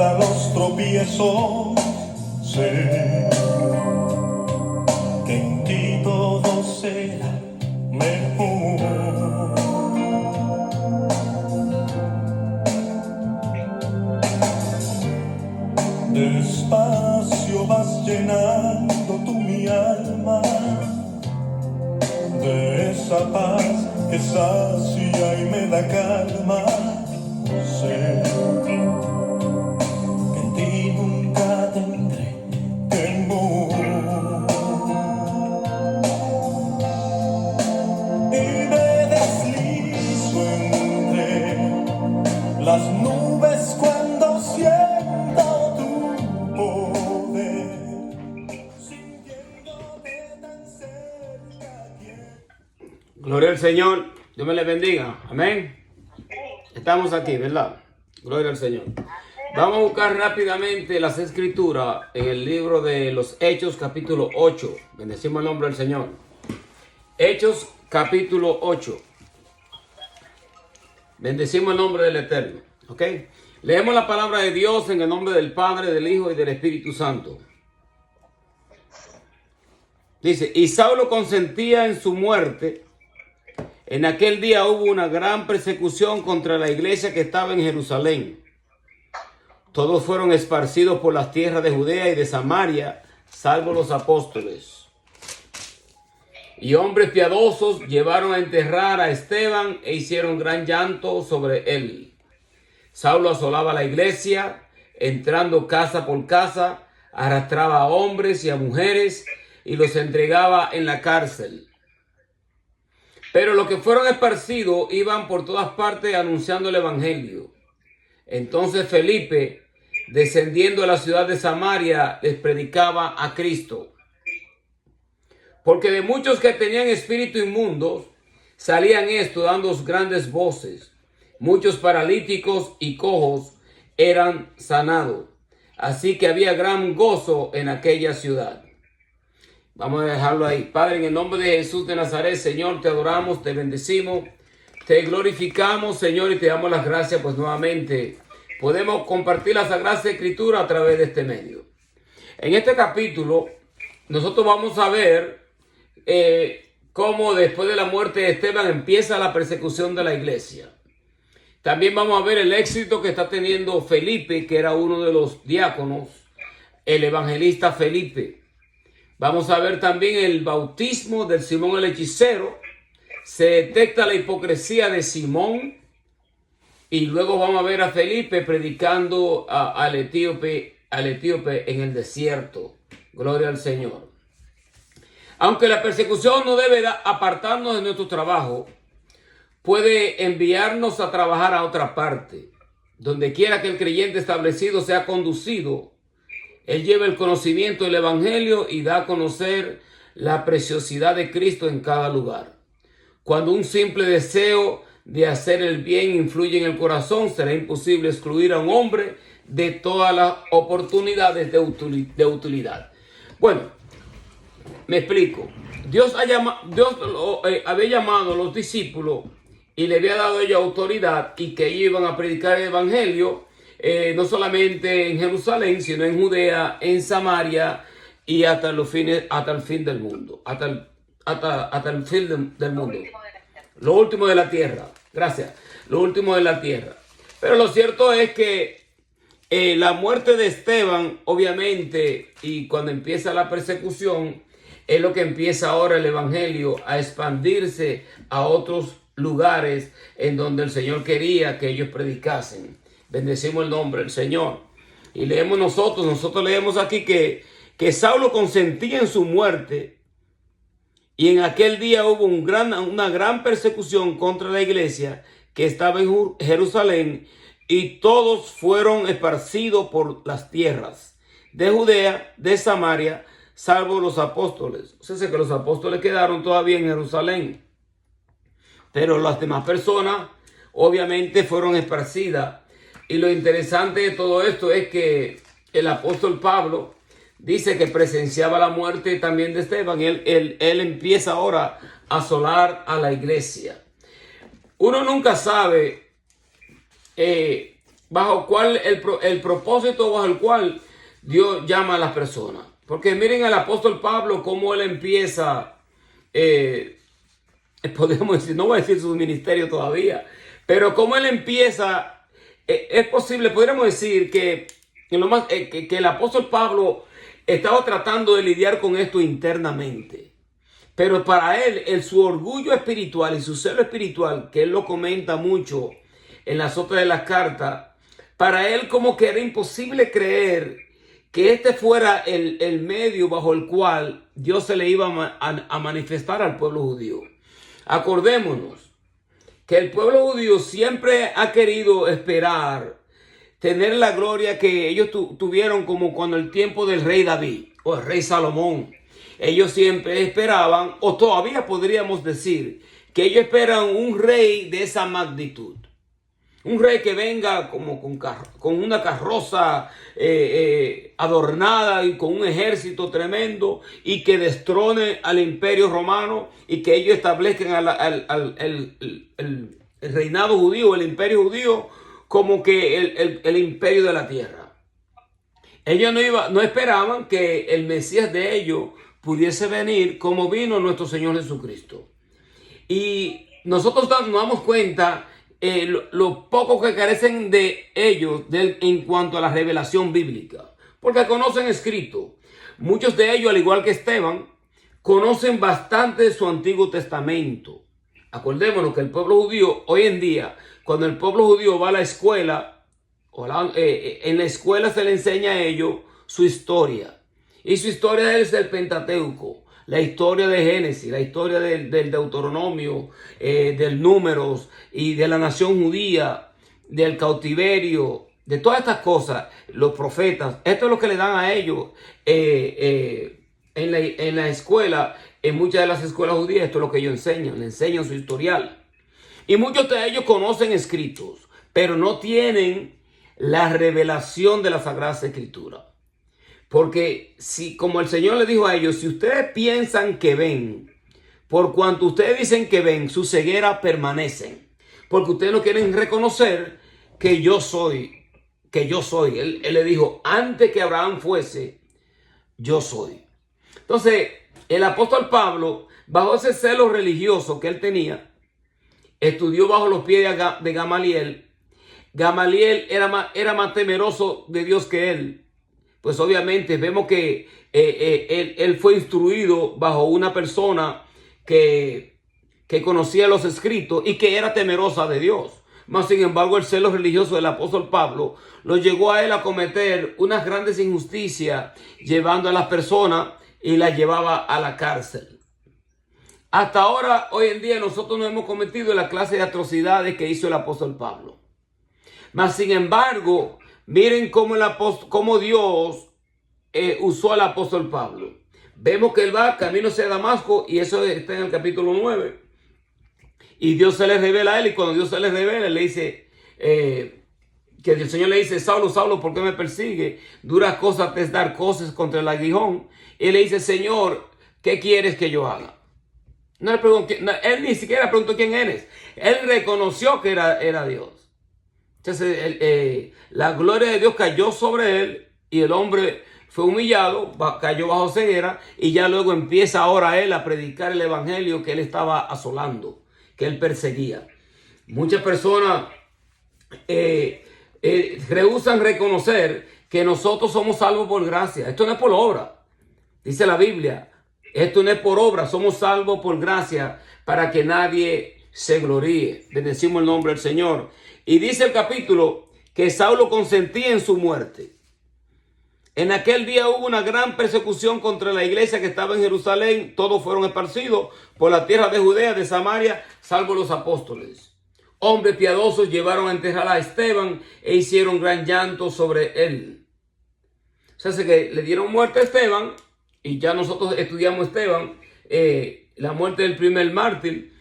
nada los tropiezos, sé que en ti todo será mejor. Despacio vas llenando tú mi alma de esa paz que sacia y me da calma. Sé que en ti nunca tendré temor. Y me deslizo entre las nubes cuando siento tu poder, sintiéndote tan cerca. Gloria al Señor. Dios me le bendiga. Amén. Estamos aquí, ¿verdad? Gloria al Señor. Vamos a buscar rápidamente las escrituras en el libro de los Hechos, capítulo 8. Bendecimos el nombre del Señor. Hechos, capítulo 8. Bendecimos el nombre del Eterno. ¿Ok? Leemos la palabra de Dios en el nombre del Padre, del Hijo y del Espíritu Santo. Dice, y Saulo consentía en su muerte. En aquel día hubo una gran persecución contra la iglesia que estaba en Jerusalén. Todos fueron esparcidos por las tierras de Judea y de Samaria, salvo los apóstoles. Y hombres piadosos llevaron a enterrar a Esteban e hicieron gran llanto sobre él. Saulo asolaba la iglesia, entrando casa por casa, arrastraba a hombres y a mujeres y los entregaba en la cárcel. Pero los que fueron esparcidos iban por todas partes anunciando el evangelio. Entonces Felipe, descendiendo a la ciudad de Samaria, les predicaba a Cristo. Porque de muchos que tenían espíritu inmundos, salían esto dando grandes voces. Muchos paralíticos y cojos eran sanados. Así que había gran gozo en aquella ciudad. Vamos a dejarlo ahí. Padre, en el nombre de Jesús de Nazaret, Señor, te adoramos, te bendecimos, te glorificamos, Señor, y te damos las gracias, pues nuevamente podemos compartir la Sagrada Escritura a través de este medio. En este capítulo, nosotros vamos a ver cómo después de la muerte de Esteban empieza la persecución de la iglesia. También vamos a ver el éxito que está teniendo Felipe, que era uno de los diáconos, el evangelista Felipe. Vamos a ver también el bautismo del Simón el hechicero. Se detecta la hipocresía de Simón. Y luego vamos a ver a Felipe predicando al etíope en el desierto. Gloria al Señor. Aunque la persecución no debe apartarnos de nuestro trabajo, puede enviarnos a trabajar a otra parte. Donde quiera que el creyente establecido sea conducido, él lleva el conocimiento del evangelio y da a conocer la preciosidad de Cristo en cada lugar. Cuando un simple deseo de hacer el bien influye en el corazón, será imposible excluir a un hombre de todas las oportunidades de utilidad. Bueno, me explico. Dios había llamado a los discípulos y le había dado a ellos autoridad y que ellos iban a predicar el evangelio. No solamente en Jerusalén, sino en Judea, en Samaria y hasta el fin del mundo. Hasta el fin del mundo. Lo último de la tierra. Gracias. Lo último de la tierra. Pero lo cierto es que la muerte de Esteban, obviamente, y cuando empieza la persecución, es lo que empieza ahora el evangelio a expandirse a otros lugares en donde el Señor quería que ellos predicasen. Bendecimos el nombre del Señor. Y leemos nosotros leemos aquí que Saulo consentía en su muerte. Y en aquel día hubo una gran persecución contra la iglesia que estaba en Jerusalén. Y todos fueron esparcidos por las tierras de Judea, de Samaria, salvo los apóstoles. O sea, que los apóstoles quedaron todavía en Jerusalén. Pero las demás personas obviamente fueron esparcidas. Y lo interesante de todo esto es que el apóstol Pablo dice que presenciaba la muerte también de Esteban. Él empieza ahora a asolar a la iglesia. Uno nunca sabe bajo cuál el propósito bajo el cual Dios llama a las personas. Porque miren al apóstol Pablo cómo él empieza, podemos decir, no voy a decir su ministerio todavía, pero cómo él empieza, es posible, podríamos decir que el apóstol Pablo estaba tratando de lidiar con esto internamente. Pero para él, su orgullo espiritual y su celo espiritual, que él lo comenta mucho en las otras de las cartas, para él como que era imposible creer que este fuera el medio bajo el cual Dios se le iba a manifestar al pueblo judío. Acordémonos que el pueblo judío siempre ha querido esperar tener la gloria que ellos tuvieron como cuando el tiempo del rey David o el rey Salomón. Ellos siempre esperaban, o todavía podríamos decir, que ellos esperan un rey de esa magnitud. Un rey que venga como con una carroza adornada y con un ejército tremendo y que destrone al imperio romano y que ellos establezcan el reinado judío, el imperio judío, como que el imperio de la tierra. Ellos no esperaban que el Mesías de ellos pudiese venir como vino nuestro Señor Jesucristo. Y nosotros nos damos cuenta lo poco que carecen de ellos en cuanto a la revelación bíblica. Porque conocen escrito. Muchos de ellos, al igual que Esteban, conocen bastante de su Antiguo Testamento. Acordémonos que el pueblo judío, hoy en día, cuando el pueblo judío va a la escuela, en la escuela se le enseña a ellos su historia. Y su historia es el Pentateuco, la historia de Génesis, la historia del Deuteronomio, del Números y de la nación judía, del cautiverio, de todas estas cosas, los profetas. Esto es lo que le dan a ellos en la escuela, en muchas de las escuelas judías. Esto es lo que ellos enseñan, le enseñan su historial. Y muchos de ellos conocen escritos, pero no tienen la revelación de la Sagrada Escritura. Porque si, como el Señor le dijo a ellos, si ustedes piensan que ven, por cuanto ustedes dicen que ven, su ceguera permanecen. Porque ustedes no quieren reconocer que yo soy, Él le dijo, antes que Abraham fuese, yo soy. Entonces, el apóstol Pablo, bajo ese celo religioso que él tenía, estudió bajo los pies de Gamaliel. Gamaliel era más temeroso de Dios que él. Pues obviamente vemos que él fue instruido bajo una persona que conocía los escritos y que era temerosa de Dios. Mas sin embargo el celo religioso del apóstol Pablo lo llevó a él a cometer unas grandes injusticias, llevando a las personas y las llevaba a la cárcel. Hasta ahora, hoy en día, nosotros no hemos cometido la clase de atrocidades que hizo el apóstol Pablo. Mas sin embargo, miren cómo Dios usó al apóstol Pablo. Vemos que él va camino hacia Damasco y eso está en el capítulo 9. Y Dios se le revela a él y cuando Dios se le revela, le dice que el Señor le dice, Saulo, Saulo, ¿por qué me persigue? Duras cosas te es dar cosas contra el aguijón. Y él le dice, Señor, ¿qué quieres que yo haga? No le preguntó, él ni siquiera preguntó quién eres. Él reconoció que era Dios. Entonces la gloria de Dios cayó sobre él y el hombre fue humillado, cayó bajo ceguera y ya luego empieza ahora él a predicar el evangelio que él estaba asolando, que él perseguía. Muchas personas rehúsan reconocer que nosotros somos salvos por gracia. Esto no es por obra, dice la Biblia. Esto no es por obra, somos salvos por gracia para que nadie se gloríe. Bendecimos el nombre del Señor. Y dice el capítulo que Saulo consentía en su muerte. En aquel día hubo una gran persecución contra la iglesia que estaba en Jerusalén. Todos fueron esparcidos por la tierra de Judea, de Samaria, salvo los apóstoles. Hombres piadosos llevaron a enterrar a Esteban e hicieron gran llanto sobre él. O sea, que le dieron muerte a Esteban, y ya nosotros estudiamos Esteban, la muerte del primer mártir.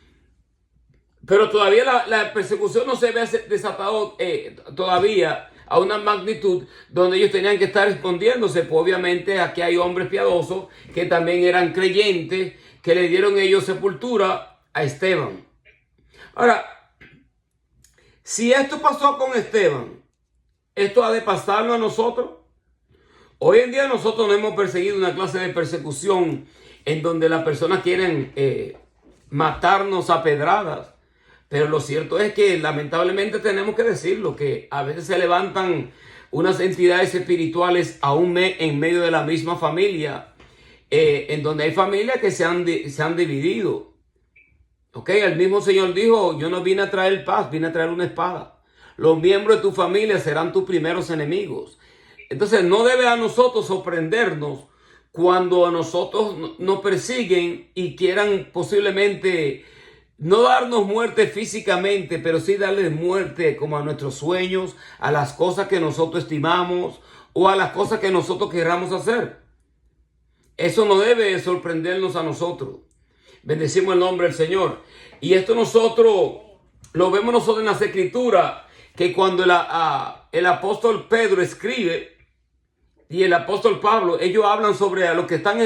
Pero todavía la persecución no se había desatado todavía a una magnitud donde ellos tenían que estar escondiéndose. Pues obviamente aquí hay hombres piadosos que también eran creyentes, que le dieron ellos sepultura a Esteban. Ahora, si esto pasó con Esteban, esto ha de pasarnos a nosotros. Hoy en día nosotros no hemos perseguido una clase de persecución en donde las personas quieren matarnos a pedradas. Pero lo cierto es que lamentablemente tenemos que decirlo, que a veces se levantan unas entidades espirituales aún en medio de la misma familia, en donde hay familias que se han dividido. Ok, el mismo Señor dijo, yo no vine a traer paz, vine a traer una espada. Los miembros de tu familia serán tus primeros enemigos. Entonces no debe a nosotros sorprendernos cuando a nosotros nos persiguen y quieran posiblemente no darnos muerte físicamente, pero sí darle muerte como a nuestros sueños, a las cosas que nosotros estimamos o a las cosas que nosotros queramos hacer. Eso no debe sorprendernos a nosotros. Bendecimos el nombre del Señor. Y esto nosotros lo vemos nosotros en las Escrituras, que cuando el apóstol Pedro escribe y el apóstol Pablo, ellos hablan sobre a los que están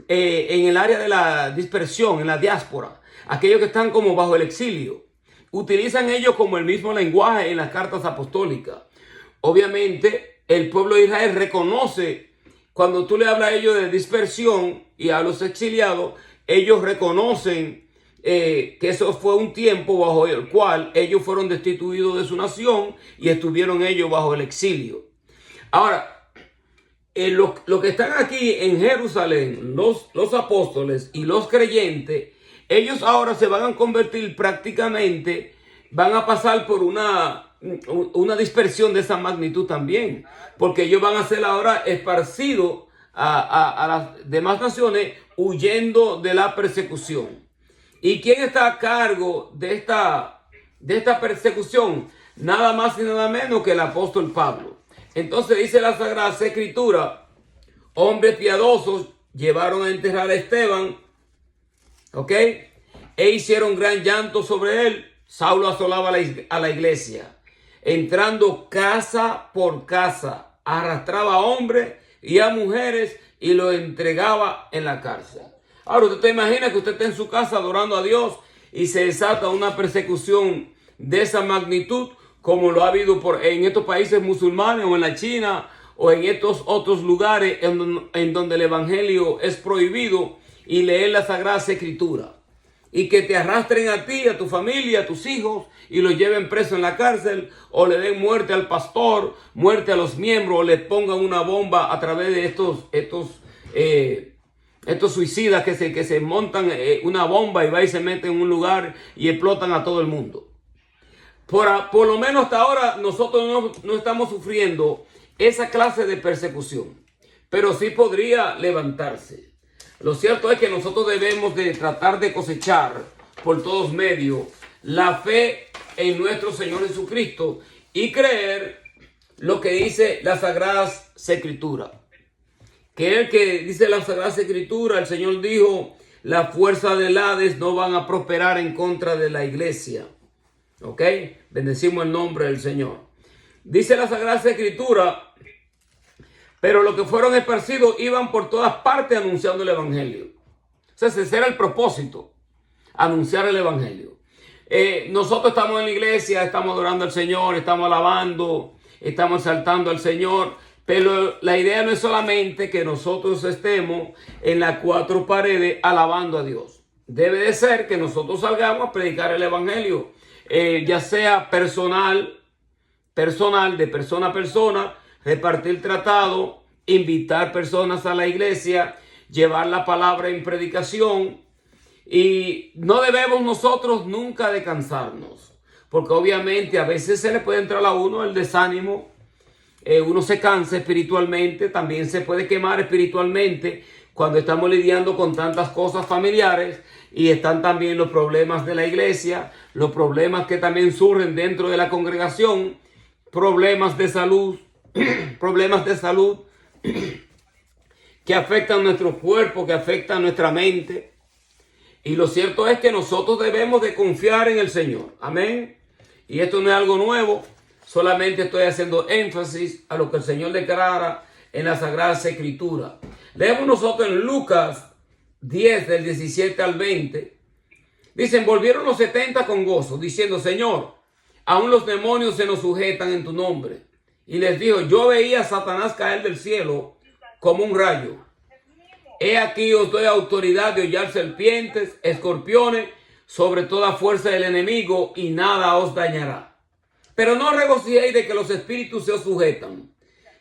en el área de la dispersión, en la diáspora, aquellos que están como bajo el exilio. Utilizan ellos como el mismo lenguaje en las cartas apostólicas. Obviamente, el pueblo de Israel reconoce, cuando tú le hablas a ellos de dispersión y a los exiliados, ellos reconocen que eso fue un tiempo bajo el cual ellos fueron destituidos de su nación y estuvieron ellos bajo el exilio. Ahora, los que están aquí en Jerusalén, los apóstoles y los creyentes, ellos ahora se van a convertir prácticamente, van a pasar por una dispersión de esa magnitud también, porque ellos van a ser ahora esparcidos a las demás naciones huyendo de la persecución. ¿Y quién está a cargo de esta persecución? Nada más y nada menos que el apóstol Pablo. Entonces dice la Sagrada Escritura, hombres piadosos llevaron a enterrar a Esteban, ¿ok? E hicieron gran llanto sobre él. Saulo asolaba a la iglesia, entrando casa por casa, arrastraba a hombres y a mujeres y los entregaba en la cárcel. Ahora, usted te imagina que usted está en su casa adorando a Dios y se desata una persecución de esa magnitud, como lo ha habido en estos países musulmanes o en la China o en estos otros lugares en donde el evangelio es prohibido, y leer la Sagrada Escritura. Y que te arrastren a ti, a tu familia, a tus hijos y los lleven preso en la cárcel, o le den muerte al pastor, muerte a los miembros, o le pongan una bomba a través de estos suicidas que se montan una bomba y va y se meten en un lugar y explotan a todo el mundo. Por lo menos hasta ahora nosotros no estamos sufriendo esa clase de persecución, pero sí podría levantarse. Lo cierto es que nosotros debemos de tratar de cosechar por todos medios la fe en nuestro Señor Jesucristo y creer lo que dice las Sagradas Escrituras. Que el que dice la Sagrada Escritura, el Señor dijo, la fuerza del Hades no van a prosperar en contra de la iglesia. ¿Ok? Bendecimos el nombre del Señor. Dice la Sagrada Escritura, pero los que fueron esparcidos iban por todas partes anunciando el evangelio. O sea, ese era el propósito, anunciar el evangelio. Nosotros estamos en la iglesia, estamos adorando al Señor, estamos alabando, estamos exaltando al Señor. Pero la idea no es solamente que nosotros estemos en las cuatro paredes alabando a Dios. Debe de ser que nosotros salgamos a predicar el evangelio, ya sea personal, de persona a persona, repartir tratado, invitar personas a la iglesia, llevar la palabra en predicación. Y no debemos nosotros nunca de cansarnos, porque obviamente a veces se le puede entrar a uno el desánimo. Uno se cansa espiritualmente, también se puede quemar espiritualmente cuando estamos lidiando con tantas cosas familiares, y están también los problemas de la iglesia, los problemas que también surgen dentro de la congregación, problemas de salud, que afectan nuestro cuerpo, que afectan nuestra mente. Y lo cierto es que nosotros debemos de confiar en el Señor. Amén. Y esto no es algo nuevo. Solamente estoy haciendo énfasis a lo que el Señor declara en la Sagrada Escritura. Leemos nosotros en Lucas 10, del 17 al 20. Dicen, volvieron los 70 con gozo, diciendo, Señor, aún los demonios se nos sujetan en tu nombre. Y les dijo, yo veía a Satanás caer del cielo como un rayo. He aquí os doy autoridad de hollar serpientes, escorpiones, sobre toda fuerza del enemigo, y nada os dañará. Pero no regocijéis de que los espíritus se os sujetan,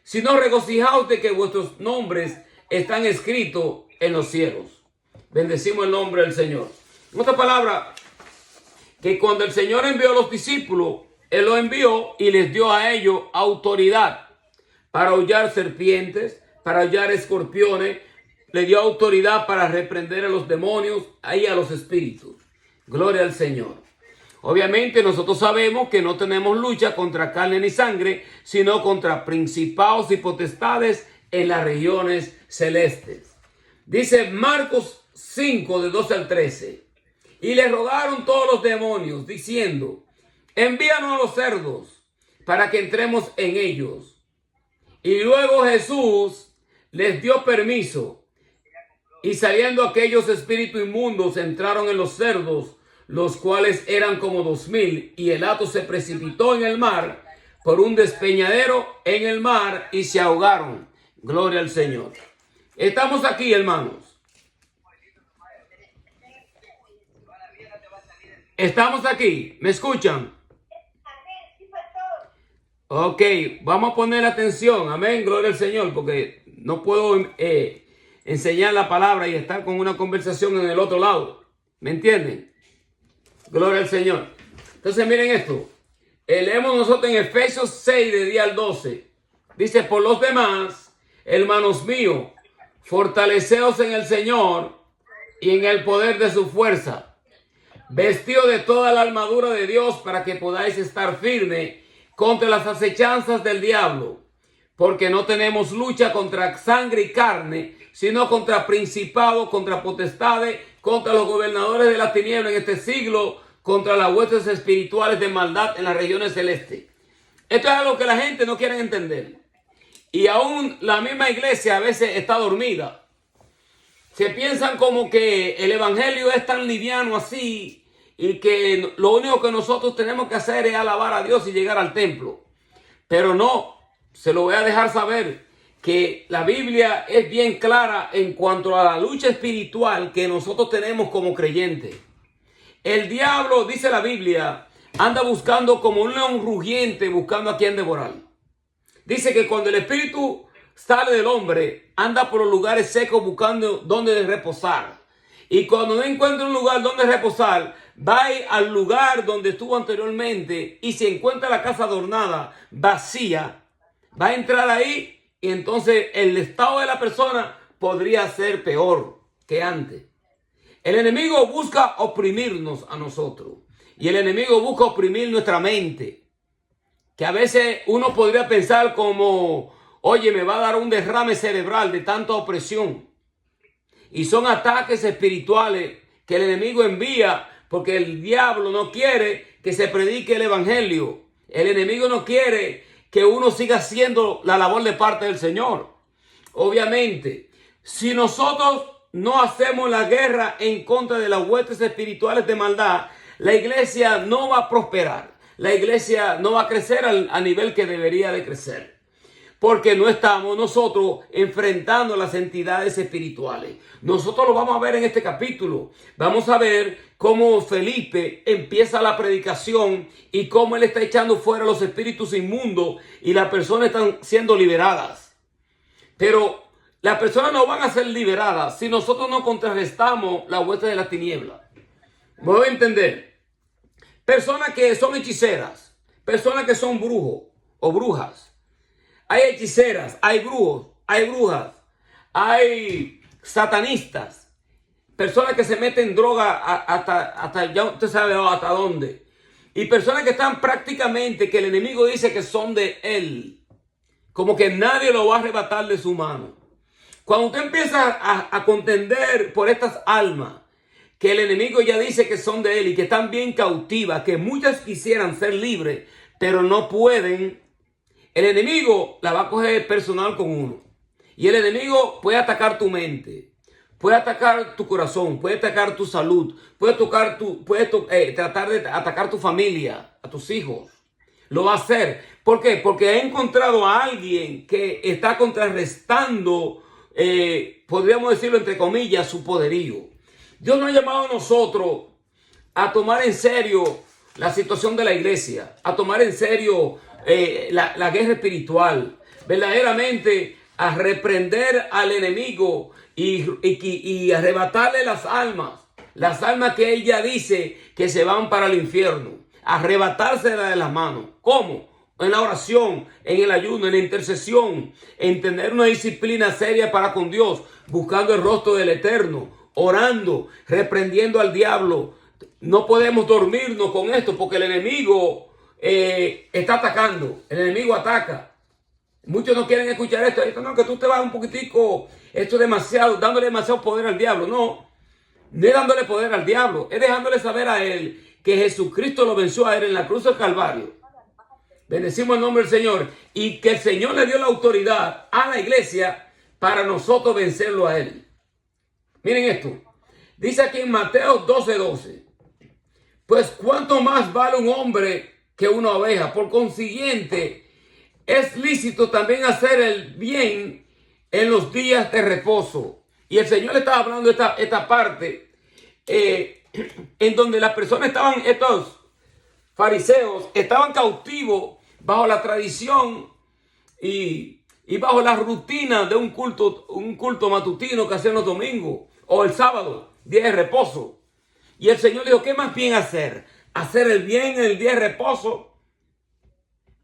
sino regocijaos de que vuestros nombres están escritos en los cielos. Bendecimos el nombre del Señor. En otra palabra, que cuando el Señor envió a los discípulos, Él los envió y les dio a ellos autoridad para hollar serpientes, para hollar escorpiones. Le dio autoridad para reprender a los demonios y a los espíritus. Gloria al Señor. Obviamente nosotros sabemos que no tenemos lucha contra carne ni sangre, sino contra principados y potestades en las regiones celestes. Dice Marcos 5, de 12 al 13. Y le rogaron todos los demonios, diciendo, envíanos a los cerdos para que entremos en ellos. Y luego Jesús les dio permiso. Y saliendo aquellos espíritus inmundos entraron en los cerdos, los cuales eran como 2000, y el hato se precipitó en el mar por un despeñadero en el mar y se ahogaron. Gloria al Señor. Estamos aquí, hermanos. Estamos aquí. ¿Me escuchan? Ok, vamos a poner atención. Amén. Gloria al Señor, porque no puedo enseñar la palabra y estar con una conversación en el otro lado. ¿Me entienden? Gloria al Señor. Entonces miren esto. Leemos nosotros en Efesios 6 de 10 al 12. Dice, por los demás, hermanos míos, fortaleceos en el Señor y en el poder de su fuerza. Vestidos de toda la armadura de Dios para que podáis estar firmes contra las acechanzas del diablo. Porque no tenemos lucha contra sangre y carne, sino contra principados, contra potestades, contra los gobernadores de la tiniebla en este siglo, contra las huestes espirituales de maldad en las regiones celestes. Esto es algo que la gente no quiere entender. Y aún la misma iglesia a veces está dormida. Se piensan como que el evangelio es tan liviano así y que lo único que nosotros tenemos que hacer es alabar a Dios y llegar al templo. Pero no, se lo voy a dejar saber que la Biblia es bien clara en cuanto a la lucha espiritual que nosotros tenemos como creyentes. El diablo, dice la Biblia, anda buscando como un león rugiente, buscando a quien devorar. Dice que cuando el espíritu sale del hombre, anda por los lugares secos buscando donde reposar. Y cuando no encuentra un lugar donde reposar, va al lugar donde estuvo anteriormente y se encuentra la casa adornada, vacía. Va a entrar ahí y entonces el estado de la persona podría ser peor que antes. El enemigo busca oprimirnos a nosotros. Y el enemigo busca oprimir nuestra mente. Que a veces uno podría pensar como, oye, me va a dar un derrame cerebral de tanta opresión. Y son ataques espirituales que el enemigo envía porque el diablo no quiere que se predique el evangelio. El enemigo no quiere que uno siga haciendo la labor de parte del Señor. Obviamente, si nosotros no hacemos la guerra en contra de las huestes espirituales de maldad, la iglesia no va a prosperar. La iglesia no va a crecer a nivel que debería de crecer. Porque no estamos nosotros enfrentando las entidades espirituales. Nosotros lo vamos a ver en este capítulo. Vamos a ver cómo Felipe empieza la predicación y cómo él está echando fuera los espíritus inmundos y las personas están siendo liberadas. Pero las personas no van a ser liberadas si nosotros no contrarrestamos la hueste de la tiniebla. ¿Me voy a entender? Personas que son hechiceras, personas que son brujos o brujas. Hay hechiceras, hay brujos, hay brujas, hay satanistas, personas que se meten droga hasta ya usted sabe hasta dónde. Y personas que están prácticamente, que el enemigo dice que son de él. Como que nadie lo va a arrebatar de su mano. Cuando usted empieza a contender por estas almas, que el enemigo ya dice que son de él y que están bien cautivas, que muchas quisieran ser libres, pero no pueden, el enemigo la va a coger personal con uno. Y el enemigo puede atacar tu mente, puede atacar tu corazón, puede atacar tu salud, tratar de atacar tu familia, a tus hijos. Lo va a hacer. ¿Por qué? Porque ha encontrado a alguien que está contrarrestando, podríamos decirlo entre comillas, su poderío. Dios nos ha llamado a nosotros a tomar en serio la situación de la iglesia, a tomar en serio la guerra espiritual, verdaderamente a reprender al enemigo y arrebatarle las almas que ella dice que se van para el infierno, arrebatárselas de las manos. ¿Cómo? En la oración, en el ayuno, en la intercesión, en tener una disciplina seria para con Dios, buscando el rostro del Eterno, orando, reprendiendo al diablo. No podemos dormirnos con esto porque el enemigo está atacando, el enemigo ataca. Muchos no quieren escuchar esto. Esto no, que tú te vas un poquitico, esto es demasiado, dándole demasiado poder al diablo. No es dándole poder al diablo, es dejándole saber a él que Jesucristo lo venció a él en la cruz del Calvario. Bendecimos el nombre del Señor. Y que el Señor le dio la autoridad a la iglesia para nosotros vencerlo a él. Miren esto. Dice aquí en Mateo 12:12. Pues cuánto más vale un hombre que una oveja. Por consiguiente, es lícito también hacer el bien en los días de reposo. Y el Señor le estaba hablando de esta parte en donde las personas estaban, estos fariseos, estaban cautivos bajo la tradición y bajo la rutina de un culto matutino que hacían los domingos o el sábado, día de reposo. Y el Señor dijo, ¿qué más bien hacer? ¿Hacer el bien en el día de reposo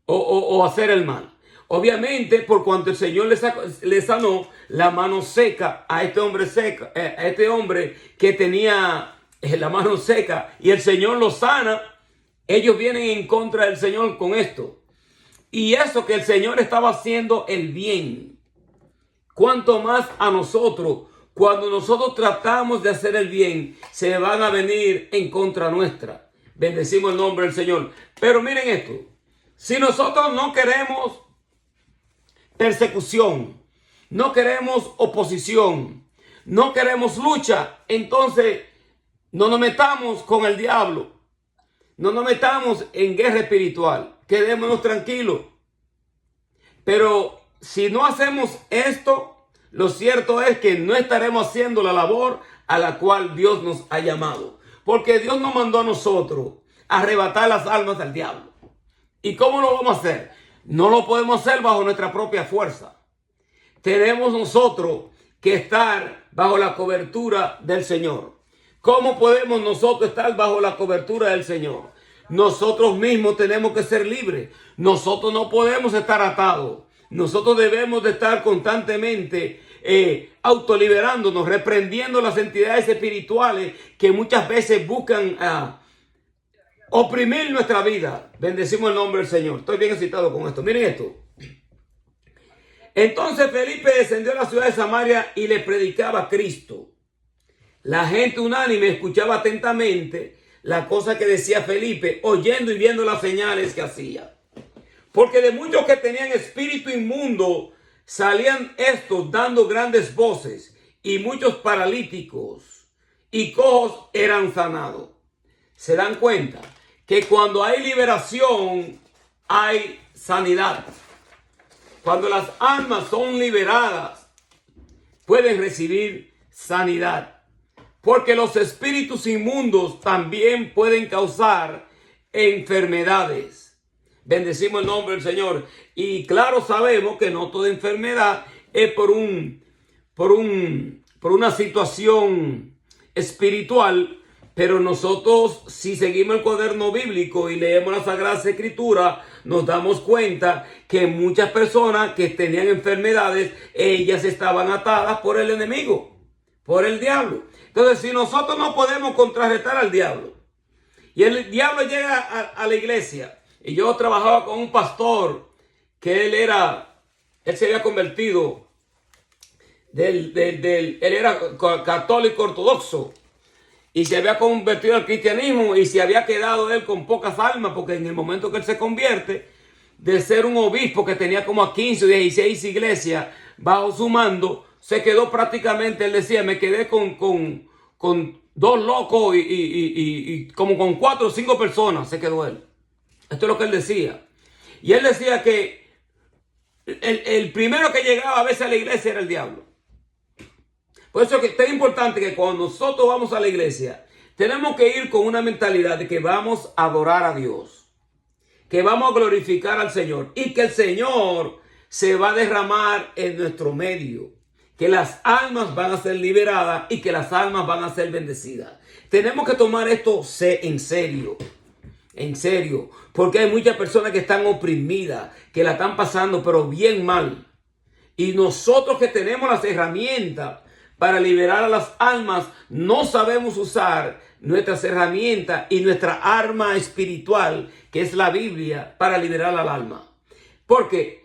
o hacer el mal? Obviamente, por cuanto el Señor le sanó la mano seca a este hombre que tenía la mano seca, y el Señor lo sana, ellos vienen en contra del Señor con esto. Y eso que el Señor estaba haciendo el bien, cuanto más a nosotros, cuando nosotros tratamos de hacer el bien, se van a venir en contra nuestra. Bendecimos el nombre del Señor. Pero miren esto, si nosotros no queremos persecución, no queremos oposición, no queremos lucha, entonces no nos metamos con el diablo, no nos metamos en guerra espiritual, quedémonos tranquilos. Pero si no hacemos esto, lo cierto es que no estaremos haciendo la labor a la cual Dios nos ha llamado, porque Dios nos mandó a nosotros a arrebatar las almas al diablo. ¿Y cómo lo vamos a hacer? No lo podemos hacer bajo nuestra propia fuerza. Tenemos nosotros que estar bajo la cobertura del Señor. ¿Cómo podemos nosotros estar bajo la cobertura del Señor? Nosotros mismos tenemos que ser libres. Nosotros no podemos estar atados. Nosotros debemos de estar constantemente autoliberándonos, reprendiendo las entidades espirituales que muchas veces buscan oprimir nuestra vida. Bendecimos el nombre del Señor. Estoy bien excitado con esto. Miren esto. Entonces Felipe descendió a la ciudad de Samaria y le predicaba a Cristo. La gente unánime escuchaba atentamente la cosa que decía Felipe, oyendo y viendo las señales que hacía. Porque de muchos que tenían espíritu inmundo salían estos dando grandes voces, y muchos paralíticos y cojos eran sanados. ¿Se dan cuenta? Que cuando hay liberación, hay sanidad. Cuando las almas son liberadas, pueden recibir sanidad. Porque los espíritus inmundos también pueden causar enfermedades. Bendecimos el nombre del Señor. Y claro, sabemos que no toda enfermedad es por una situación espiritual. Pero nosotros, si seguimos el cuaderno bíblico y leemos la Sagrada Escritura, nos damos cuenta que muchas personas que tenían enfermedades, ellas estaban atadas por el enemigo, por el diablo. Entonces, si nosotros no podemos contrarrestar al diablo, y el diablo llega a la iglesia, y yo trabajaba con un pastor que él se había convertido, él era católico ortodoxo, y se había convertido al cristianismo y se había quedado él con pocas almas, porque en el momento que él se convierte, de ser un obispo que tenía como a 15 o 16 iglesias bajo su mando, se quedó prácticamente, él decía, me quedé con dos locos y como con 4 o 5 personas se quedó él. Esto es lo que él decía. Y él decía que el primero que llegaba a veces a la iglesia era el diablo. Por eso es que es importante que cuando nosotros vamos a la iglesia, tenemos que ir con una mentalidad de que vamos a adorar a Dios, que vamos a glorificar al Señor y que el Señor se va a derramar en nuestro medio, que las almas van a ser liberadas y que las almas van a ser bendecidas. Tenemos que tomar esto en serio, porque hay muchas personas que están oprimidas, que la están pasando pero bien mal. Y nosotros que tenemos las herramientas para liberar a las almas, no sabemos usar nuestras herramientas y nuestra arma espiritual, que es la Biblia, para liberar al alma. Porque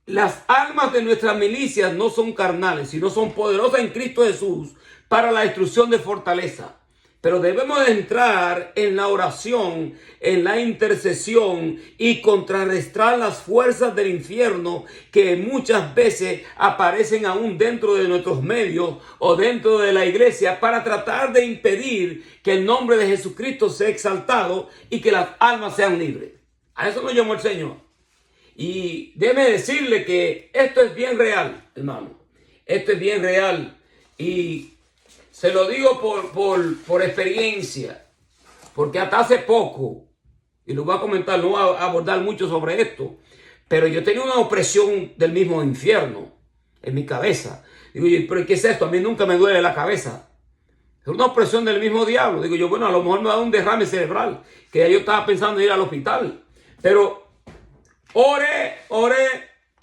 las almas de nuestras milicias no son carnales, sino son poderosas en Cristo Jesús para la destrucción de fortaleza. Pero debemos de entrar en la oración, en la intercesión y contrarrestar las fuerzas del infierno que muchas veces aparecen aún dentro de nuestros medios o dentro de la iglesia para tratar de impedir que el nombre de Jesucristo sea exaltado y que las almas sean libres. A eso nos llamó el Señor. Y déjeme decirle que esto es bien real, hermano. Esto es bien real. Y se lo digo por experiencia, porque hasta hace poco, y lo voy a comentar, no voy a abordar mucho sobre esto, pero yo tenía una opresión del mismo infierno en mi cabeza. Digo, ¿pero qué es esto? A mí nunca me duele la cabeza. Es una opresión del mismo diablo. Digo yo, bueno, a lo mejor me da un derrame cerebral, que ya yo estaba pensando en ir al hospital. Pero oré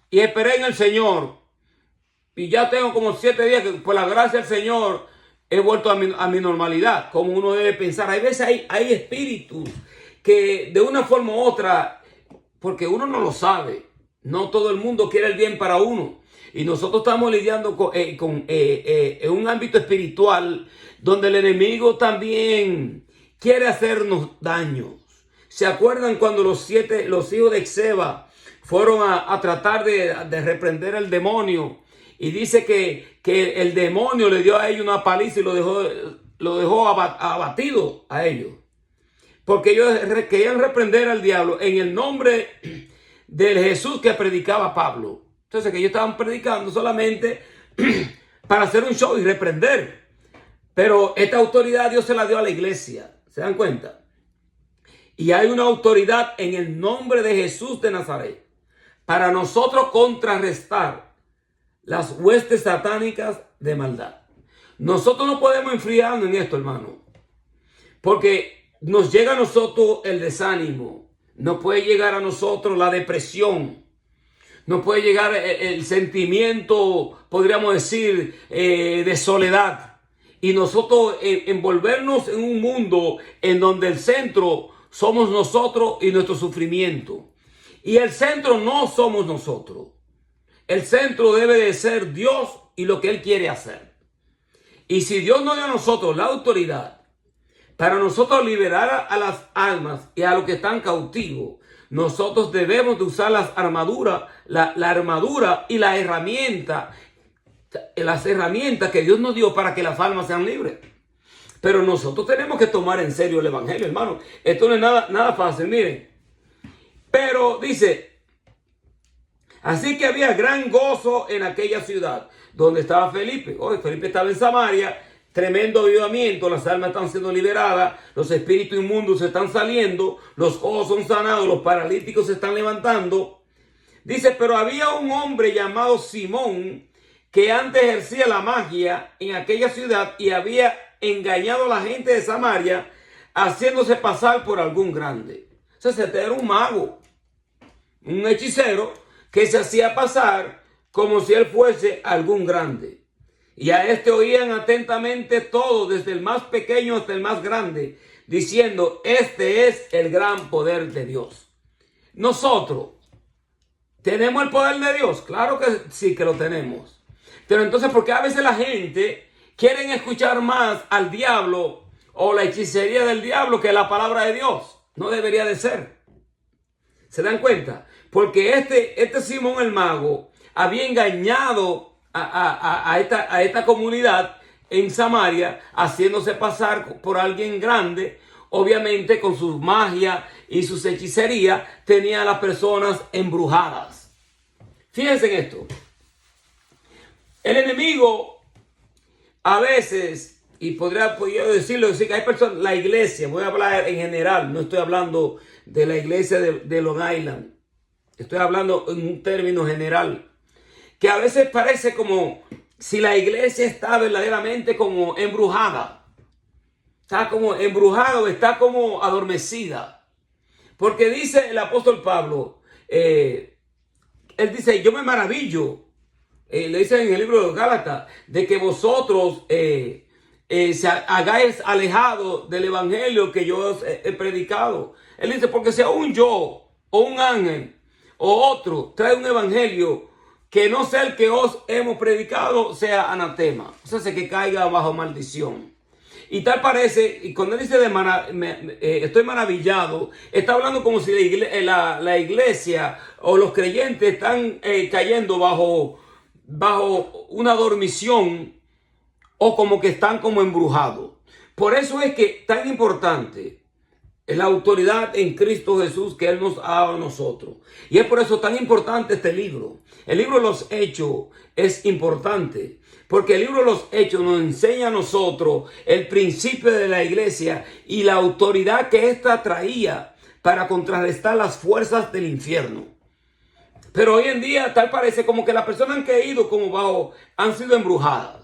y esperé en el Señor. Y ya tengo como 7 días que por la gracia del Señor he vuelto a mi normalidad, como uno debe pensar. Hay veces hay espíritus que de una forma u otra, porque uno no lo sabe, no todo el mundo quiere el bien para uno. Y nosotros estamos lidiando en un ámbito espiritual donde el enemigo también quiere hacernos daño. ¿Se acuerdan cuando los hijos de Exeba fueron a tratar de reprender al demonio? Y dice que el demonio le dio a ellos una paliza y lo dejó abatido a ellos. Porque ellos querían reprender al diablo en el nombre del Jesús que predicaba Pablo. Entonces que ellos estaban predicando solamente para hacer un show y reprender. Pero esta autoridad Dios se la dio a la iglesia. ¿Se dan cuenta? Y hay una autoridad en el nombre de Jesús de Nazaret para nosotros contrarrestar las huestes satánicas de maldad. Nosotros no podemos enfriarnos en esto, hermano, porque nos llega a nosotros el desánimo, nos puede llegar a nosotros la depresión, nos puede llegar el sentimiento, podríamos decir, de soledad, y nosotros envolvernos en un mundo en donde el centro somos nosotros y nuestro sufrimiento, y el centro no somos nosotros. El centro debe de ser Dios y lo que Él quiere hacer. Y si Dios nos dio a nosotros la autoridad para nosotros liberar a las almas y a los que están cautivos, nosotros debemos de usar las armaduras, la armadura y las herramientas que Dios nos dio para que las almas sean libres. Pero nosotros tenemos que tomar en serio el evangelio, hermano. Esto no es nada fácil, miren. Pero dice: así que había gran gozo en aquella ciudad donde estaba Felipe. Felipe estaba en Samaria, tremendo avivamiento, las almas están siendo liberadas, los espíritus inmundos se están saliendo, los ojos son sanados, los paralíticos se están levantando. Dice, pero había un hombre llamado Simón que antes ejercía la magia en aquella ciudad y había engañado a la gente de Samaria haciéndose pasar por algún grande. O sea, este era un mago, un hechicero que se hacía pasar como si él fuese algún grande. Y a este oían atentamente todos, desde el más pequeño hasta el más grande, diciendo, este es el gran poder de Dios. Nosotros, ¿tenemos el poder de Dios? Claro que sí que lo tenemos. Pero entonces, ¿por qué a veces la gente quiere escuchar más al diablo o la hechicería del diablo que la palabra de Dios? No debería de ser. ¿Se dan cuenta? Porque este Simón el mago había engañado a esta comunidad en Samaria, haciéndose pasar por alguien grande. Obviamente con su magia y sus hechicerías tenía a las personas embrujadas. Fíjense en esto. El enemigo a veces, y podría decirlo, decir que hay personas, la iglesia, voy a hablar en general, no estoy hablando de la iglesia de Long Island, estoy hablando en un término general, que a veces parece como si la iglesia está verdaderamente como embrujada. Está como embrujada o está como adormecida. Porque dice el apóstol Pablo, él dice, yo me maravillo, le dice en el libro de los Gálatas, de que vosotros se hagáis alejado del evangelio que yo os he predicado. Él dice, porque si aún yo o un ángel o otro trae un evangelio que no sea el que os hemos predicado, sea anatema, o sea, que caiga bajo maldición. Y tal parece, y cuando él dice estoy maravillado, está hablando como si la iglesia o los creyentes están cayendo bajo una dormición, o como que están como embrujados. Por eso es que tan importante es la autoridad en Cristo Jesús que Él nos ha dado a nosotros. Y es por eso tan importante este libro. El libro de los Hechos es importante, porque el libro de los Hechos nos enseña a nosotros el principio de la iglesia y la autoridad que ésta traía para contrarrestar las fuerzas del infierno. Pero hoy en día tal parece como que las personas han caído han sido embrujadas.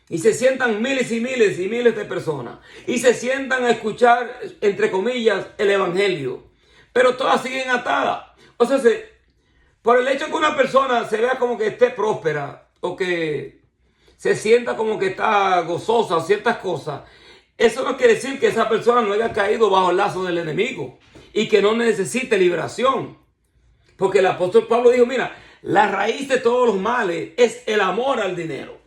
Y se sientan miles y miles y miles de personas. Y se sientan a escuchar, entre comillas, el evangelio. Pero todas siguen atadas. O sea, por el hecho que una persona se vea como que esté próspera, o que se sienta como que está gozosa o ciertas cosas, eso no quiere decir que esa persona no haya caído bajo el lazo del enemigo y que no necesite liberación. Porque el apóstol Pablo dijo, mira, la raíz de todos los males es el amor al dinero.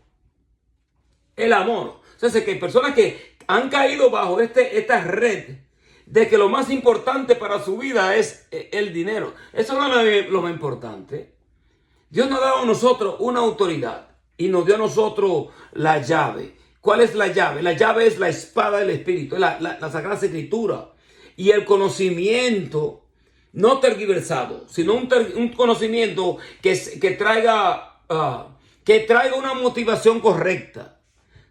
El amor. O sea, que hay personas que han caído bajo esta red de que lo más importante para su vida es el dinero. Eso no es lo más importante. Dios nos ha dado a nosotros una autoridad y nos dio a nosotros la llave. ¿Cuál es la llave? La llave es la espada del Espíritu, la Sagrada Escritura. Y el conocimiento no tergiversado, sino un conocimiento que traiga una motivación correcta.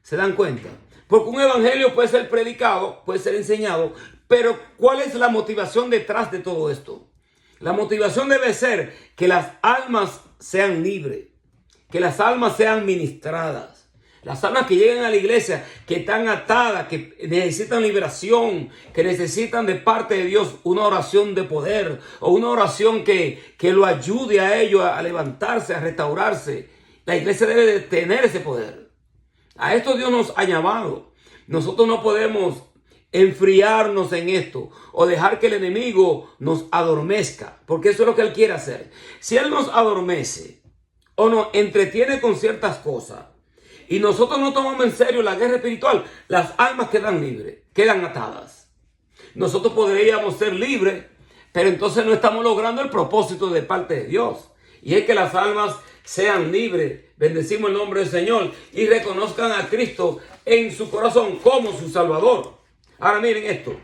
¿Se dan cuenta? Porque un evangelio puede ser predicado, puede ser enseñado, pero ¿cuál es la motivación detrás de todo esto? La motivación debe ser que las almas sean libres, que las almas sean ministradas. Las almas que llegan a la iglesia, que están atadas, que necesitan liberación, que necesitan de parte de Dios una oración de poder o una oración que lo ayude a ellos a levantarse, a restaurarse. La iglesia debe de tener ese poder. A esto Dios nos ha llamado. Nosotros no podemos enfriarnos en esto o dejar que el enemigo nos adormezca, porque eso es lo que él quiere hacer. Si él nos adormece o nos entretiene con ciertas cosas y nosotros no tomamos en serio la guerra espiritual, las almas quedan libres, quedan atadas. Nosotros podríamos ser libres, pero entonces no estamos logrando el propósito de parte de Dios, y es que las almas sean libres. Bendecimos el nombre del Señor y reconozcan a Cristo en su corazón como su Salvador. Ahora miren esto.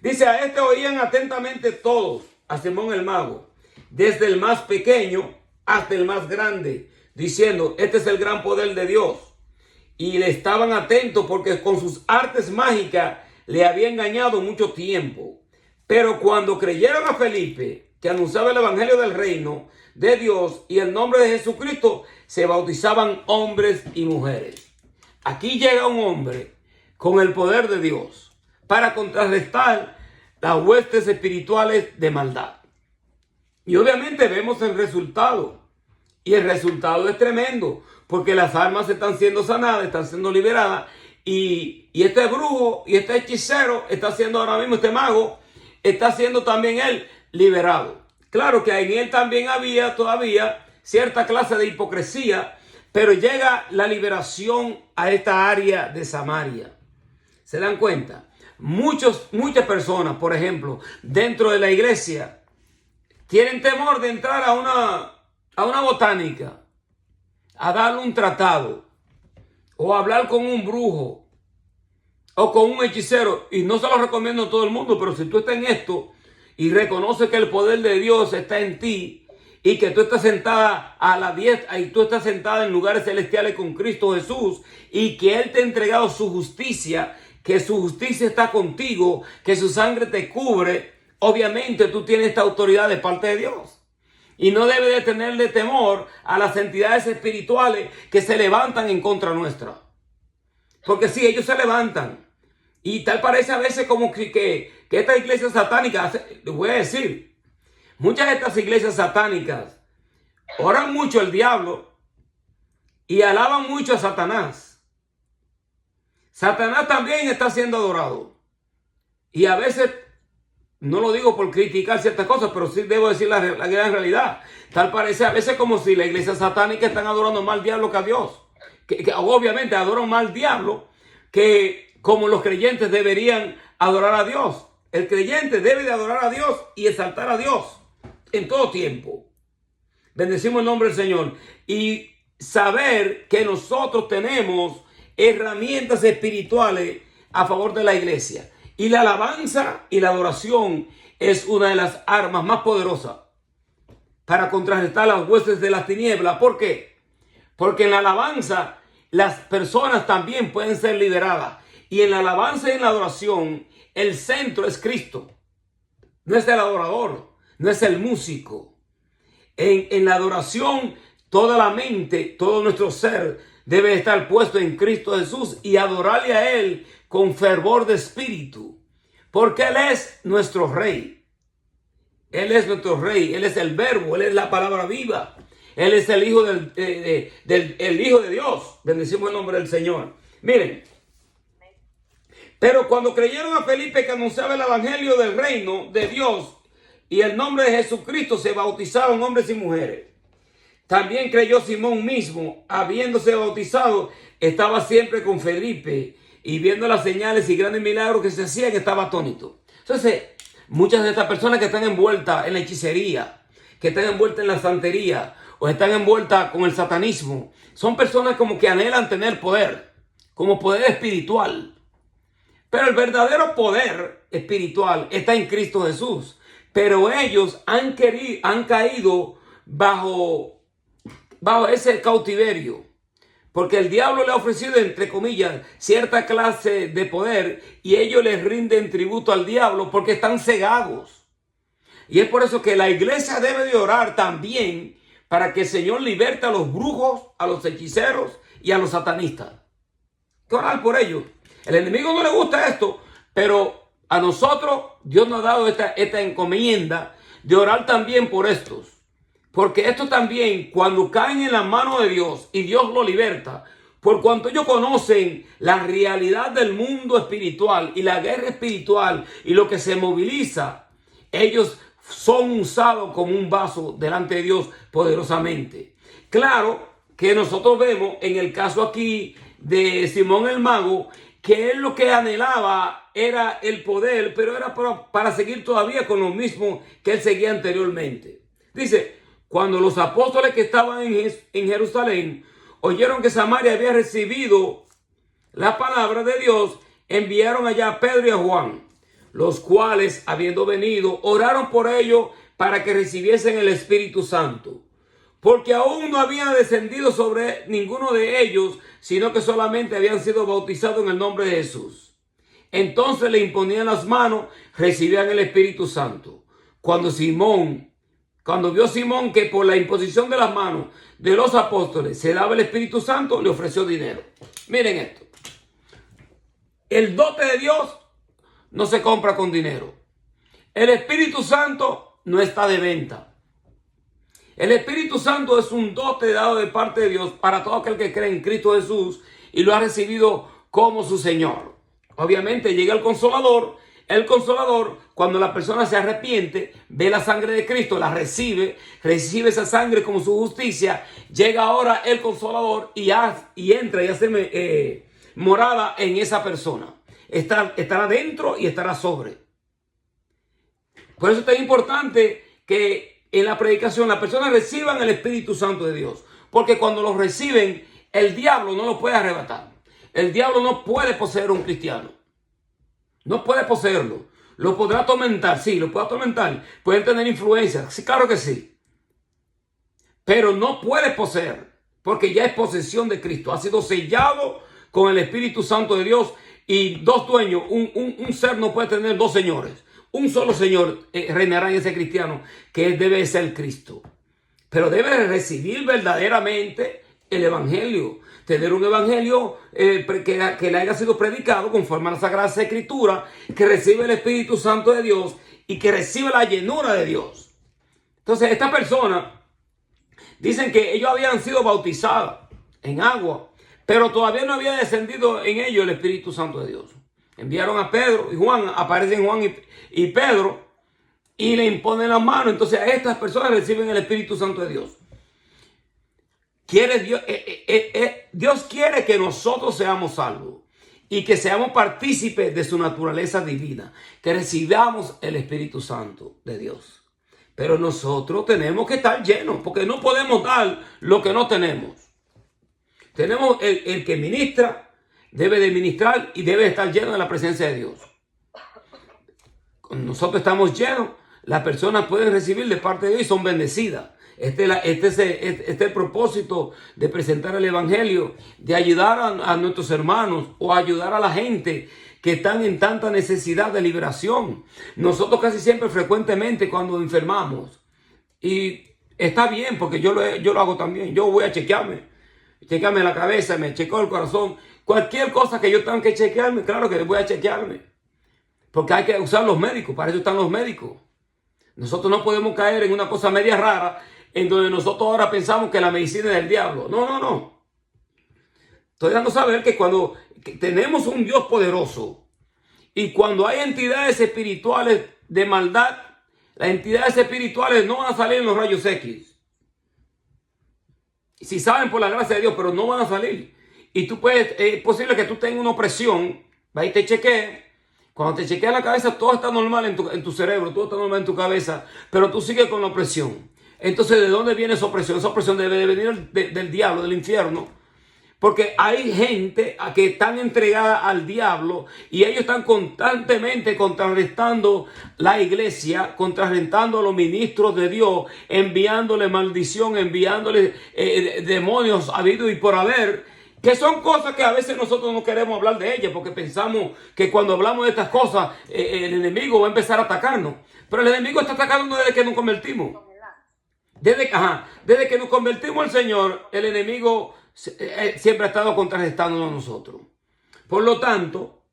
Dice, a este oían atentamente todos, a Simón el mago, desde el más pequeño hasta el más grande, diciendo, este es el gran poder de Dios. Y le estaban atentos porque con sus artes mágicas le había engañado mucho tiempo. Pero cuando creyeron a Felipe, que anunciaba el evangelio del reino de Dios y el nombre de Jesucristo, se bautizaban hombres y mujeres. Aquí llega un hombre con el poder de Dios para contrarrestar las huestes espirituales de maldad. Y obviamente vemos el resultado. Y el resultado es tremendo, porque las almas están siendo sanadas, están siendo liberadas. Y este brujo y este hechicero está siendo ahora mismo, este mago, está siendo también él liberado. Claro que en él también había todavía cierta clase de hipocresía, pero llega la liberación a esta área de Samaria. ¿Se dan cuenta? Muchas personas, por ejemplo, dentro de la iglesia, tienen temor de entrar a una botánica, a darle un tratado o a hablar con un brujo o con un hechicero, y no se lo recomiendo a todo el mundo, pero si tú estás en esto y reconoces que el poder de Dios está en ti y que tú estás sentada a la diestra y tú estás sentada en lugares celestiales con Cristo Jesús y que Él te ha entregado su justicia, que su justicia está contigo, que su sangre te cubre, obviamente tú tienes esta autoridad de parte de Dios. Y no debe de tenerle temor a las entidades espirituales que se levantan en contra nuestra. Porque sí, ellos se levantan. Y tal parece a veces como que esta iglesia satánica, les voy a decir, muchas de estas iglesias satánicas oran mucho al diablo y alaban mucho a Satanás. Satanás también está siendo adorado. Y a veces, no lo digo por criticar ciertas cosas, pero sí debo decir la gran realidad. Tal parece a veces como si la iglesia satánica están adorando más al diablo que a Dios. Que obviamente adoran más al diablo que como los creyentes deberían adorar a Dios. El creyente debe de adorar a Dios y exaltar a Dios en todo tiempo. Bendecimos el nombre del Señor. Y saber que nosotros tenemos herramientas espirituales a favor de la iglesia. Y la alabanza y la adoración es una de las armas más poderosas para contrarrestar las huestes de las tinieblas. ¿Por qué? Porque en la alabanza las personas también pueden ser liberadas. Y en la alabanza y en la adoración, el centro es Cristo. No es el adorador, no es el músico. En la adoración, toda la mente, todo nuestro ser debe estar puesto en Cristo Jesús y adorarle a Él con fervor de espíritu. Porque Él es nuestro Rey. Él es nuestro Rey. Él es el Verbo. Él es la palabra viva. Él es el Hijo el Hijo de Dios. Bendecimos el nombre del Señor. Miren. Pero cuando creyeron a Felipe que anunciaba el evangelio del reino de Dios y el nombre de Jesucristo, se bautizaron hombres y mujeres. También creyó Simón mismo, habiéndose bautizado, estaba siempre con Felipe y viendo las señales y grandes milagros que se hacían, estaba atónito. Entonces, muchas de estas personas que están envueltas en la hechicería, que están envueltas en la santería o están envueltas con el satanismo, son personas como que anhelan tener poder, como poder espiritual. Pero el verdadero poder espiritual está en Cristo Jesús. Pero ellos han caído bajo ese cautiverio. Porque el diablo le ha ofrecido, entre comillas, cierta clase de poder y ellos les rinden tributo al diablo porque están cegados. Y es por eso que la iglesia debe de orar también para que el Señor liberte a los brujos, a los hechiceros y a los satanistas. Hay que orar por ellos. El enemigo no le gusta esto, pero a nosotros Dios nos ha dado esta encomienda de orar también por estos. Porque estos también, cuando caen en la mano de Dios y Dios los liberta, por cuanto ellos conocen la realidad del mundo espiritual y la guerra espiritual y lo que se moviliza, ellos son usados como un vaso delante de Dios poderosamente. Claro que nosotros vemos en el caso aquí de Simón el Mago, que él lo que anhelaba era el poder, pero era para seguir todavía con lo mismo que él seguía anteriormente. Dice, cuando los apóstoles que estaban en Jerusalén oyeron que Samaria había recibido la palabra de Dios, enviaron allá a Pedro y a Juan, los cuales, habiendo venido, oraron por ellos para que recibiesen el Espíritu Santo. Porque aún no había descendido sobre ninguno de ellos, sino que solamente habían sido bautizados en el nombre de Jesús. Entonces le imponían las manos, recibían el Espíritu Santo. Cuando vio Simón que por la imposición de las manos de los apóstoles se daba el Espíritu Santo, le ofreció dinero. Miren esto. El dote de Dios no se compra con dinero. El Espíritu Santo no está de venta. El Espíritu Santo es un dote dado de parte de Dios para todo aquel que cree en Cristo Jesús y lo ha recibido como su Señor. Obviamente llega el Consolador. El Consolador, cuando la persona se arrepiente, ve la sangre de Cristo, la recibe esa sangre como su justicia. Llega ahora el Consolador y entra y hace morada en esa persona. Estará dentro y estará sobre. Por eso es tan importante que en la predicación las personas reciban el Espíritu Santo de Dios. Porque cuando los reciben, el diablo no los puede arrebatar. El diablo no puede poseer a un cristiano. No puede poseerlo. Lo podrá atormentar, sí, lo puede atormentar. Pueden tener influencia, sí, claro que sí. Pero no puede poseer, porque ya es posesión de Cristo. Ha sido sellado con el Espíritu Santo de Dios y dos dueños. Un ser no puede tener dos señores. Un solo Señor reinará en ese cristiano, que debe ser Cristo. Pero debe recibir verdaderamente el Evangelio. Tener un Evangelio que le haya sido predicado conforme a la Sagrada Escritura, que recibe el Espíritu Santo de Dios y que recibe la llenura de Dios. Entonces, esta persona, dicen que ellos habían sido bautizados en agua, pero todavía no había descendido en ellos el Espíritu Santo de Dios. Enviaron a Pedro y Juan, aparecen Juan y Pedro, y le imponen las manos. Entonces a estas personas reciben el Espíritu Santo de Dios. Dios quiere que nosotros seamos salvos y que seamos partícipes de su naturaleza divina, que recibamos el Espíritu Santo de Dios. Pero nosotros tenemos que estar llenos, porque no podemos dar lo que no tenemos. Tenemos el que ministra, debe de ministrar y debe estar lleno de la presencia de Dios. Cuando nosotros estamos llenos, las personas pueden recibir de parte de Dios y son bendecidas. Este es el propósito de presentar el Evangelio, de ayudar a nuestros hermanos o ayudar a la gente que están en tanta necesidad de liberación. Nosotros casi siempre, frecuentemente, cuando enfermamos, y está bien, porque yo lo hago también, yo voy a chequearme la cabeza, me chequeo el corazón, cualquier cosa que yo tenga que chequearme, claro que voy a chequearme, porque hay que usar los médicos, para eso están los médicos. Nosotros no podemos caer en una cosa media rara, en donde nosotros ahora pensamos que la medicina es del diablo. No. Estoy dando a saber que cuando tenemos un Dios poderoso y cuando hay entidades espirituales de maldad, las entidades espirituales no van a salir en los rayos X. Si saben, por la gracia de Dios, pero no van a salir. Y tú es posible que tú tengas una opresión, va y te chequees. Cuando te chequeas la cabeza, todo está normal en tu cerebro, todo está normal en tu cabeza, pero tú sigues con la opresión. Entonces, ¿de dónde viene esa opresión? Esa opresión debe de venir del diablo, del infierno. Porque hay gente que están entregada al diablo y ellos están constantemente contrarrestando la iglesia, contrarrestando a los ministros de Dios, enviándole maldición, enviándole demonios habido y por haber. Que son cosas que a veces nosotros no queremos hablar de ellas porque pensamos que cuando hablamos de estas cosas el enemigo va a empezar a atacarnos. Pero el enemigo está atacando desde que nos convertimos. Desde que nos convertimos al Señor, el enemigo siempre ha estado contrarrestándonos a nosotros. Por lo tanto,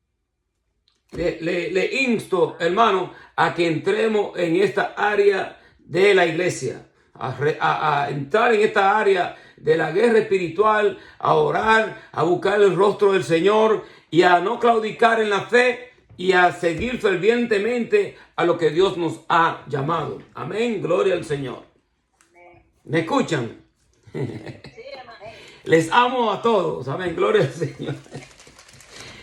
le insto, hermano, a que entremos en esta área de la iglesia, a entrar en esta área de la guerra espiritual, a orar, a buscar el rostro del Señor y a no claudicar en la fe y a seguir fervientemente a lo que Dios nos ha llamado. Amén, gloria al Señor. ¿Me escuchan? Les amo a todos. Amén, gloria al Señor.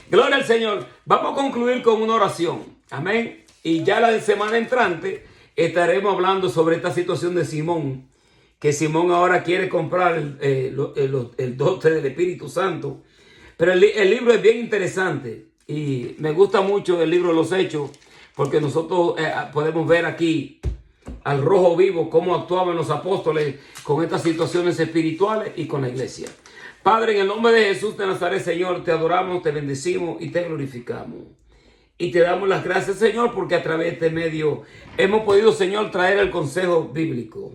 Gloria al Señor. Vamos a concluir con una oración. Amén. Y ya la semana entrante estaremos hablando sobre esta situación de Simón. Que Simón ahora quiere comprar el dote del Espíritu Santo. Pero el libro es bien interesante. Y me gusta mucho el libro de los Hechos. Porque nosotros podemos ver aquí al rojo vivo cómo actuaban los apóstoles con estas situaciones espirituales y con la iglesia. Padre, en el nombre de Jesús de Nazaret, Señor, te adoramos, te bendecimos y te glorificamos. Y te damos las gracias, Señor, porque a través de este medio hemos podido, Señor, traer el consejo bíblico.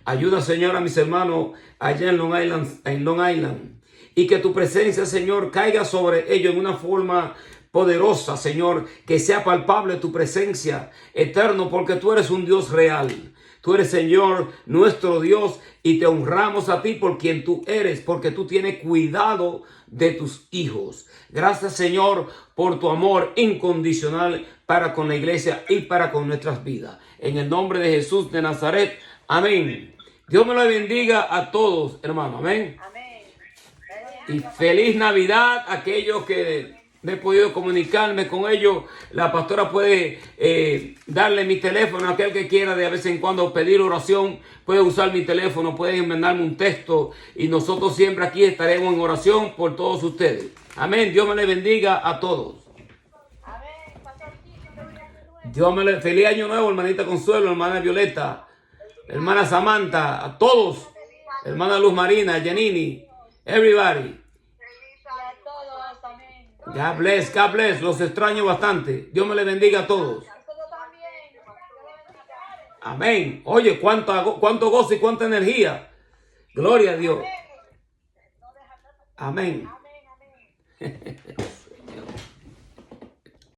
Ayuda, Señor, a mis hermanos allá en Long Island. Y que tu presencia, Señor, caiga sobre ellos en una forma poderosa, Señor, que sea palpable tu presencia eterno, porque tú eres un Dios real. Tú eres, Señor, nuestro Dios, y te honramos a ti por quien tú eres, porque tú tienes cuidado de tus hijos. Gracias, Señor, por tu amor incondicional para con la iglesia y para con nuestras vidas. En el nombre de Jesús de Nazaret. Amén. Dios me lo bendiga a todos, hermano. Amén. Amén. Y feliz Navidad a aquellos que he podido comunicarme con ellos. La pastora puede darle mi teléfono a aquel que quiera de vez en cuando pedir oración. Puede usar mi teléfono, pueden mandarme un texto y nosotros siempre aquí estaremos en oración por todos ustedes. Amén. Dios me les bendiga a todos. Feliz año nuevo, hermanita Consuelo, hermana Violeta, hermana Samantha, a todos, hermana Luz Marina, Janini, everybody. God bless, God bless. Los extraño bastante. Dios me les bendiga a todos. Amén. Oye, cuánto gozo y cuánta energía. Gloria a Dios. Amén.